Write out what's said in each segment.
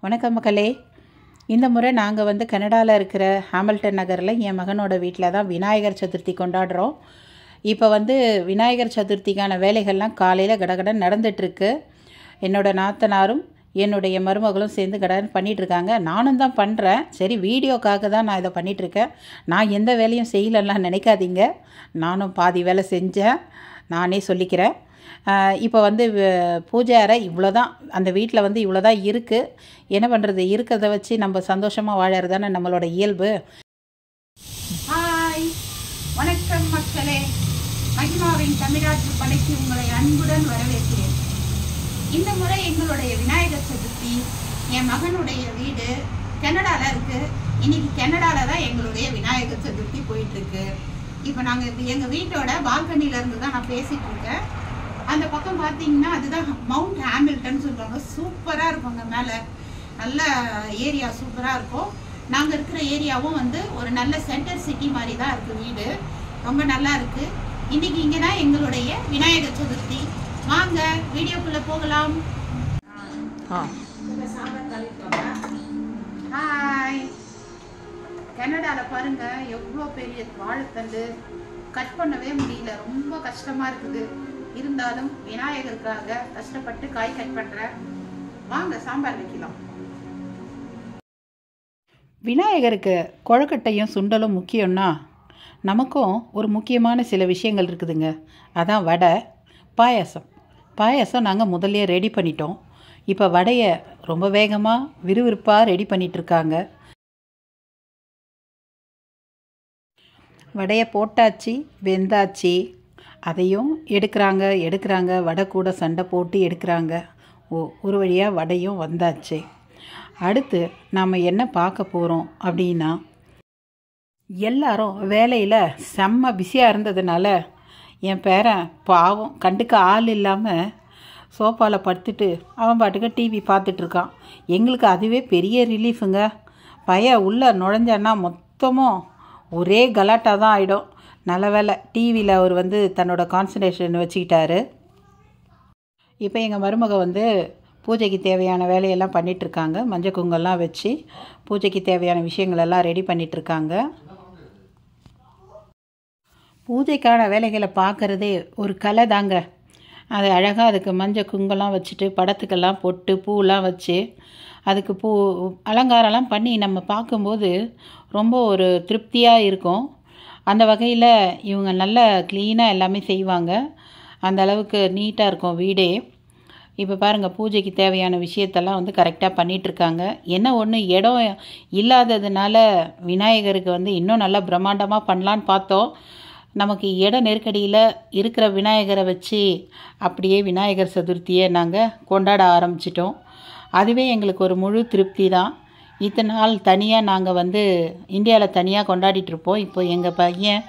வணக்கம் மக்களே. இந்த முறை நாங்கள் வந்து கனடாவில் இருக்கிற ஹாமில்டன் நகரில் என் மகனோட வீட்டில் தான் விநாயகர் சதுர்த்தி கொண்டாடுறோம். இப்போ வந்து விநாயகர் சதுர்த்திக்கான வேலைகள்லாம் காலையில் கடகடன் நடந்துகிட்ருக்கு. என்னோட நாத்தனாரும் என்னுடைய மருமகளும் சேர்ந்து கடகடன் பண்ணிகிட்ருக்காங்க. நானும் தான் பண்ணுறேன். சரி, வீடியோக்காக தான் நான் இதை பண்ணிகிட்ருக்கேன். நான் எந்த வேலையும் செய்யலன்னா நினைக்காதீங்க. நானும் பாதி வேலை செஞ்சேன், நானே சொல்லிக்கிறேன். இப்போ வந்து பூஜை அறை இவ்வளோ தான், அந்த வீட்டில் வந்து இவ்வளோ தான் இருக்குது. என்ன பண்ணுறது, இருக்கிறத வச்சு நம்ம சந்தோஷமாக வாழறது தானே நம்மளோட இயல்பு. ஹாய், வணக்கம் மக்களே. மகிமாவின் தமிழாற்று படைக்கு உங்களை அன்புடன் வரவேற்கிறேன். இந்த முறை எங்களுடைய விநாயகர் சதுர்த்தி என் மகனுடைய வீடு கனடாவில் இருக்குது. இன்னைக்கு கனடாவில் தான் எங்களுடைய விநாயகர் சதுர்த்தி போயிட்டுருக்கு. இப்போ நாங்கள் எங்கள் வீட்டோட பால்கனிலேருந்து தான் நான் பேசிகிட்டு இருக்கேன். அந்த பக்கம் பார்த்தீங்கன்னா அதுதான் மவுண்ட் ஹாமில்டன் சொல்லுவாங்க. சூப்பராக இருக்கும், அங்கே மேலே நல்ல ஏரியா சூப்பராக இருக்கும். நாங்கள் இருக்கிற ஏரியாவும் வந்து ஒரு நல்ல சென்டர் சிட்டி மாதிரி தான் இருக்குது. வீடு ரொம்ப நல்லா இருக்குது. இன்றைக்கி இங்கே தான் எங்களுடைய விநாயகர் சதுர்த்தி. வாங்க வீடியோக்குள்ளே போகலாம். ஹாய், கனடாவில் பாருங்கள் எவ்வளோ பெரிய வாழைத்தண்டு, கட் பண்ணவே முடியல, ரொம்ப கஷ்டமாக இருக்குது. இருந்தாலும் விநாயகருக்காக கஷ்டப்பட்டு காய் கட் பண்ணுறேன். வாங்க சாம்பார் வைக்கலாம். விநாயகருக்கு கொழுக்கட்டையும் சுண்டலும் முக்கியம்னா நமக்கும் ஒரு முக்கியமான சில விஷயங்கள் இருக்குதுங்க. அதான் வடை, பாயாசம் நாங்கள் முதல்ல ரெடி பண்ணிட்டோம். இப்போ வடையை ரொம்ப வேகமாக விறுவிறுப்பாக ரெடி பண்ணிகிட்ருக்காங்க. வடையை போட்டாச்சு, வெந்தாச்சு. அதையும் எடுக்கிறாங்க. வடை கூட சண்டை போட்டு எடுக்கிறாங்க. ஒரு வழியாக வடையும் வந்தாச்சு. அடுத்து நாம் என்ன பார்க்க போகிறோம் அப்படின்னா, எல்லாரும் வேலையில் செம்ம பிஸியாக இருந்ததுனால என் பேரன் பாவம் கண்டுக்க ஆள் இல்லாமல் சோஃபாவில் படுத்துட்டு அவன் பாட்டுக்கு டிவி பார்த்துட்ருக்கான். எங்களுக்கு அதுவே பெரிய ரிலீஃபுங்க. பையன் உள்ளே நுழைஞ்சான்னா மொத்தமும் ஒரே கலாட்டா தான் ஆகிடும். நல்ல வேலை டிவியில் அவர் வந்து தன்னோட கான்சன்ட்ரேஷன் வச்சுக்கிட்டாரு. இப்போ எங்கள் மருமக வந்து பூஜைக்கு தேவையான வேலையெல்லாம் பண்ணிகிட்ருக்காங்க. மஞ்சள் குங்கெல்லாம் வச்சு பூஜைக்கு தேவையான விஷயங்களெல்லாம் ரெடி பண்ணிகிட்ருக்காங்க. பூஜைக்கான வேலைகளை பார்க்குறதே ஒரு கலை தாங்க. அது அழகாக அதுக்கு மஞ்சள் குங்கெல்லாம் வச்சுட்டு படத்துக்கெல்லாம் போட்டு பூவெலாம் வச்சு அதுக்கு அலங்காரம்லாம் பண்ணி நம்ம பார்க்கும்போது ரொம்ப ஒரு திருப்தியாக இருக்கும். அந்த வகையில் இவங்க நல்லா க்ளீனாக எல்லாமே செய்வாங்க. அந்த அளவுக்கு நீட்டாக இருக்கும் வீடே. இப்போ பாருங்கள், பூஜைக்கு தேவையான விஷயத்தெல்லாம் வந்து கரெக்டாக பண்ணிகிட்ருக்காங்க. என்ன ஒன்று, இடம் இல்லாததுனால விநாயகருக்கு வந்து இன்னும் நல்லா பிரம்மாண்டமாக பண்ணலான்னு பார்த்தோம். நமக்கு இட நெருக்கடியில் இருக்கிற விநாயகரை வச்சு அப்படியே விநாயகர் சதுர்த்தியை நாங்கள் கொண்டாட ஆரம்பிச்சிட்டோம். அதுவே எங்களுக்கு ஒரு முழு திருப்தி தான். இத்தனை நாள் தனியாக நாங்கள் வந்து இந்தியாவில் தனியாக கொண்டாடிட்டுருப்போம். இப்போ எங்கள் பையன்,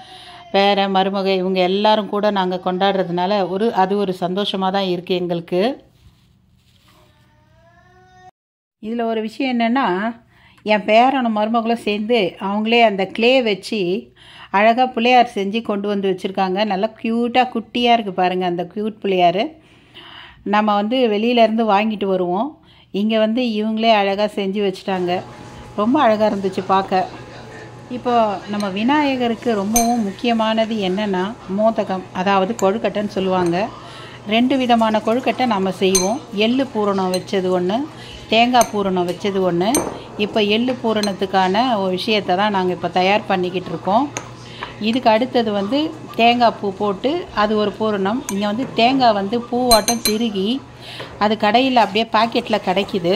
பேரன், மருமக இவங்க எல்லாரும் கூட நாங்கள் கொண்டாடுறதுனால அது ஒரு சந்தோஷமாக தான் இருக்குது எங்களுக்கு. இதில் ஒரு விஷயம் என்னென்னா, என் பேரனும் மருமகளும் சேர்ந்து அவங்களே அந்த க்ளே வச்சு அழகாக பிள்ளையார் செஞ்சு கொண்டு வந்து வச்சுருக்காங்க. நல்லா க்யூட்டாக குட்டியாக இருக்குது பாருங்கள். அந்த க்யூட் பிள்ளையார் நம்ம வந்து வெளியிலேருந்து வாங்கிட்டு வருவோம். இங்கே வந்து இவங்களே அழகாக செஞ்சு வச்சுட்டாங்க. ரொம்ப அழகாக இருந்துச்சு பார்க்க. இப்போ நம்ம விநாயகருக்கு ரொம்பவும் முக்கியமானது என்னென்னா மோதகம், அதாவது கொழுக்கட்டைன்னு சொல்லுவாங்க. 2 விதமான கொழுக்கட்டை நம்ம செய்வோம். எள்ளு பூரணம் வச்சது ஒன்று, தேங்காய் பூரணம் வச்சது ஒன்று. இப்போ எள்ளு பூரணத்துக்கான ஒரு விஷயத்தை தான் நாங்கள் இப்போ தயார் பண்ணிக்கிட்டு இருக்கோம். இதுக்கு அடுத்தது வந்து தேங்காய் பூ போட்டு அது ஒரு பூரணம். இங்கே வந்து தேங்காய் வந்து பூவாட்டம் திருகி அது கடையில் அப்படியே பாக்கெட்டில் கிடைக்கிது.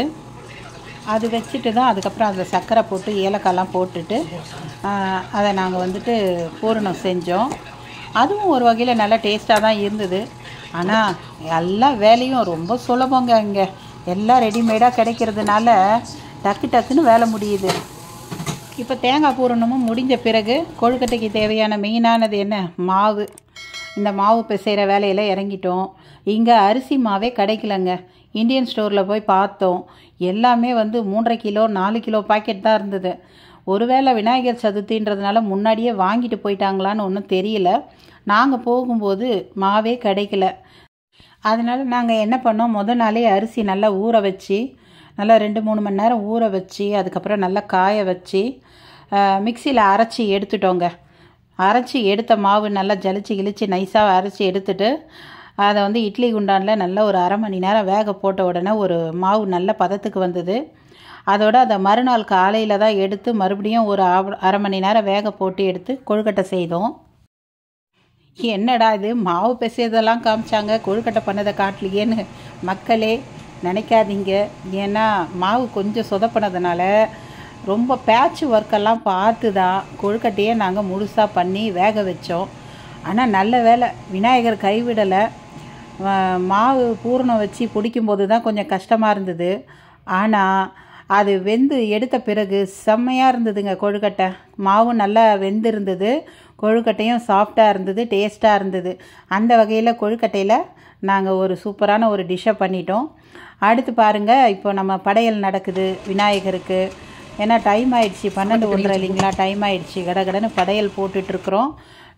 அது வச்சுட்டு தான் அதுக்கப்புறம் அதில் சர்க்கரை போட்டு ஏலக்காயெல்லாம் போட்டுட்டு அதை நாங்கள் வந்துட்டு பூரணம் செஞ்சோம். அதுவும் ஒரு வகையில் நல்லா டேஸ்ட்டாக தான் இருந்தது. ஆனால் எல்லா வேலையும் ரொம்ப சுலபங்க. இங்கே எல்லாம் ரெடிமேடாக கிடைக்கிறதுனால டக்குன்னு வேலை முடியுது. இப்போ தேங்காய் பூரணமும் முடிஞ்ச பிறகு கொழுக்கட்டைக்கு தேவையான மெயினானது என்ன, மாவு. இந்த மாவு பிசைகிற வேலையில் இறங்கிட்டோம். இங்கே அரிசி மாவே கிடைக்கலங்க. இந்தியன் ஸ்டோரில் போய் பார்த்தோம். எல்லாமே வந்து 3.5 கிலோ 4 கிலோ பாக்கெட் தான் இருந்தது. ஒருவேளை விநாயகர் சதுர்த்தின்றதுனால முன்னாடியே வாங்கிட்டு போயிட்டாங்களான்னு ஒன்றும் தெரியல. நாங்கள் போகும்போது மாவே கிடைக்கல. அதனால் நாங்கள் என்ன பண்ணோம், முதல் நாளே அரிசி நல்லா ஊற வச்சு நல்லா 2-3 மணி நேரம் ஊற வச்சு அதுக்கப்புறம் நல்லா காய வச்சு மிக்சியில் அரைச்சி எடுத்துட்டோங்க. அரைச்சி எடுத்த மாவு நல்லா ஜலிச்சு கிழிச்சு நைஸாக அரைச்சி எடுத்துட்டு அதை வந்து இட்லி குண்டானில் நல்லா ஒரு 1/2 மணி நேரம் வேக போட்ட உடனே ஒரு மாவு நல்ல பதத்துக்கு வந்தது. அதோட அதை மறுநாள் காலையில் தான் எடுத்து மறுபடியும் ஒரு 1/2 மணி நேரம் வேக போட்டு எடுத்து கொழுக்கட்டை செய்தோம். என்னடா இது மாவு பிசையதெல்லாம் காமிச்சாங்க, கொழுக்கட்டை பண்ணதை காட்டலையேன்னு மக்களே நினைக்காதீங்க. ஏன்னா மாவு கொஞ்சம் சொதப்பினதுனால ரொம்ப பேட்ச் ஒர்க்கெல்லாம் பார்த்து தான் கொழுக்கட்டையே நாங்கள் முழுசாக பண்ணி வேக வச்சோம். ஆனால் நல்ல வேலை விநாயகர் கைவிடலை. மாவு பூரணம் வச்சு பிடிக்கும்போது தான் கொஞ்சம் கஷ்டமாக இருந்தது. ஆனால் அது வெந்து எடுத்த பிறகு செம்மையாக இருந்ததுங்க கொழுக்கட்டை. மாவும் நல்லா வெந்து இருந்தது, கொழுக்கட்டையும் சாஃப்டாக இருந்தது, டேஸ்ட்டாக இருந்தது. அந்த வகையில் கொழுக்கட்டையில் நாங்கள் ஒரு சூப்பரான ஒரு டிஷ்ஷை பண்ணிட்டோம். அடுத்து பாருங்கள், இப்போ நம்ம படையல் நடக்குது விநாயகருக்கு. ஏன்னா டைம் ஆயிடுச்சு, 12:30 இல்லைங்களா, டைம் ஆயிடுச்சு. கடகடன்னு படையல் போட்டுட்ருக்குறோம்.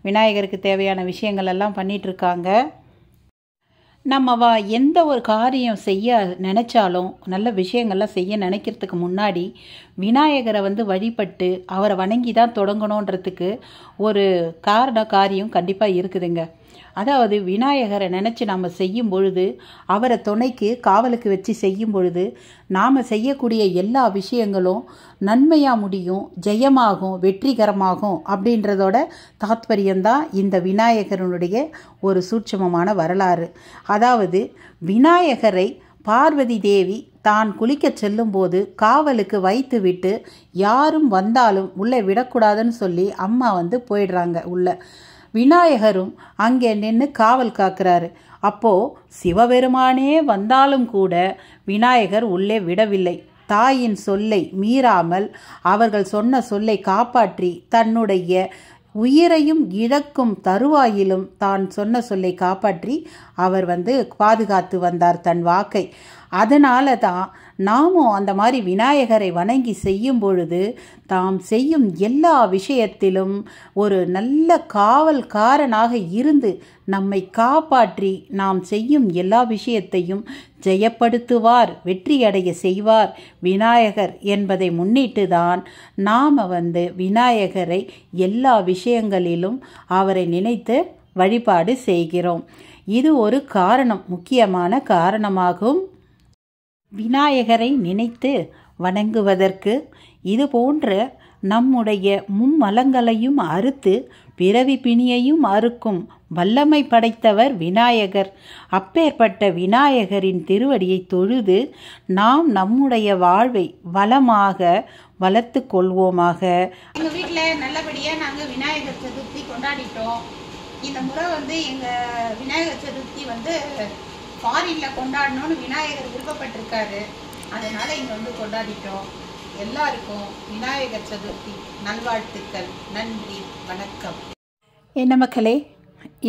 விநாயகருக்கு தேவையான விஷயங்கள் எல்லாம் பண்ணிகிட்ருக்காங்க. நம்ம எந்த ஒரு காரியம் செய்ய நினச்சாலும் நல்ல விஷயங்கள்லாம் செய்ய நினைக்கிறதுக்கு முன்னாடி விநாயகரை வந்து வழிபட்டு அவரை வணங்கி தான் தொடங்கணுன்றதுக்கு ஒரு காரியம் கண்டிப்பாக இருக்குதுங்க. அதாவது விநாயகரை நினச்சி நாம் செய்யும் பொழுது, அவரை துணைக்கு காவலுக்கு வச்சு செய்யும் பொழுது நாம் செய்யக்கூடிய எல்லா விஷயங்களும் நன்மையாக முடியும், ஜெயமாகும், வெற்றிகரமாகும் அப்படின்றதோட தாத்பரியம்தான் இந்த விநாயகருடைய ஒரு சூட்சமமான வரலாறு. அதாவது விநாயகரை பார்வதி தேவி தான் குளிக்க செல்லும்போது காவலுக்கு வைத்து விட்டு யாரும் வந்தாலும் உள்ளே விடக்கூடாதுன்னு சொல்லி அம்மா வந்து போயிடுறாங்க உள்ள. விநாயகரும் அங்கே நின்று காவல் காக்கிறாரு. அப்போது சிவபெருமானே வந்தாலும் கூட விநாயகர் உள்ளே விடவில்லை. தாயின் சொல்லை மீறாமல் அவர்கள் சொன்ன சொல்லை காப்பாற்றி தன்னுடைய உயிரையும் இழக்கும் தருவாயிலும் தான் சொன்ன சொல்லை காப்பாற்றி அவர் வந்து பாதுகாத்து வந்தார் தன் வாக்கை. அதனால தான் நாமும் அந்த மாதிரி விநாயகரை வணங்கி செய்யும் பொழுது தாம் செய்யும் எல்லா விஷயத்திலும் ஒரு நல்ல காவல்காரனாக இருந்து நம்மை காப்பாற்றி நாம் செய்யும் எல்லா விஷயத்தையும் ஜெயப்படுத்துவார், வெற்றியடைய செய்வார் விநாயகர் என்பதை முன்னிட்டு தான் நாம் வந்து விநாயகரை எல்லா விஷயங்களிலும் அவரை நினைத்து வழிபாடு செய்கிறோம். இது ஒரு காரணம், முக்கியமான காரணமாகும். விநாயகரை நினைத்து வணங்குவதற்கு இது போன்ற நம்முடைய மும்மலங்களையும் அறுத்து பிறவி பிணியையும் அறுக்கும் வல்லமை படைத்தவர் விநாயகர். அப்பேற்பட்ட விநாயகரின் திருவடியை தொழுது நாம் நம்முடைய வாழ்வை வளமாக வளர்த்து கொள்வோமாக. எங்கள் வீட்டில் நல்லபடியாக நாங்கள் விநாயகர் சதுர்த்தி கொண்டாடிட்டோம். இந்த முறை வந்து எங்கள் விநாயகர் சதுர்த்தி வந்து ஃபாரினில் கொண்டாடணும்னு விநாயகர் விருப்பப்பட்டிருக்காரு. அதனால் இங்கே வந்து கொண்டாடிட்டோம். எல்லாருக்கும் விநாயகர் சதுர்த்தி நல்வாழ்த்துக்கள். நன்றி, வணக்கம். என்ன மக்களே,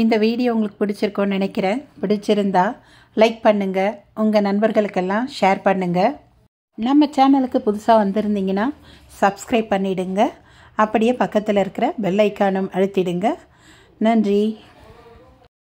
இந்த வீடியோ உங்களுக்கு பிடிச்சிருக்கோன்னு நினைக்கிறேன். பிடிச்சிருந்தா லைக் பண்ணுங்கள், உங்கள் நண்பர்களுக்கெல்லாம் ஷேர் பண்ணுங்கள். நம்ம சேனலுக்கு புதுசாக வந்திருந்தீங்கன்னா சப்ஸ்கிரைப் பண்ணிவிடுங்க. அப்படியே பக்கத்தில் இருக்கிற பெல் ஐக்கானும் அழுத்திடுங்க. நன்றி.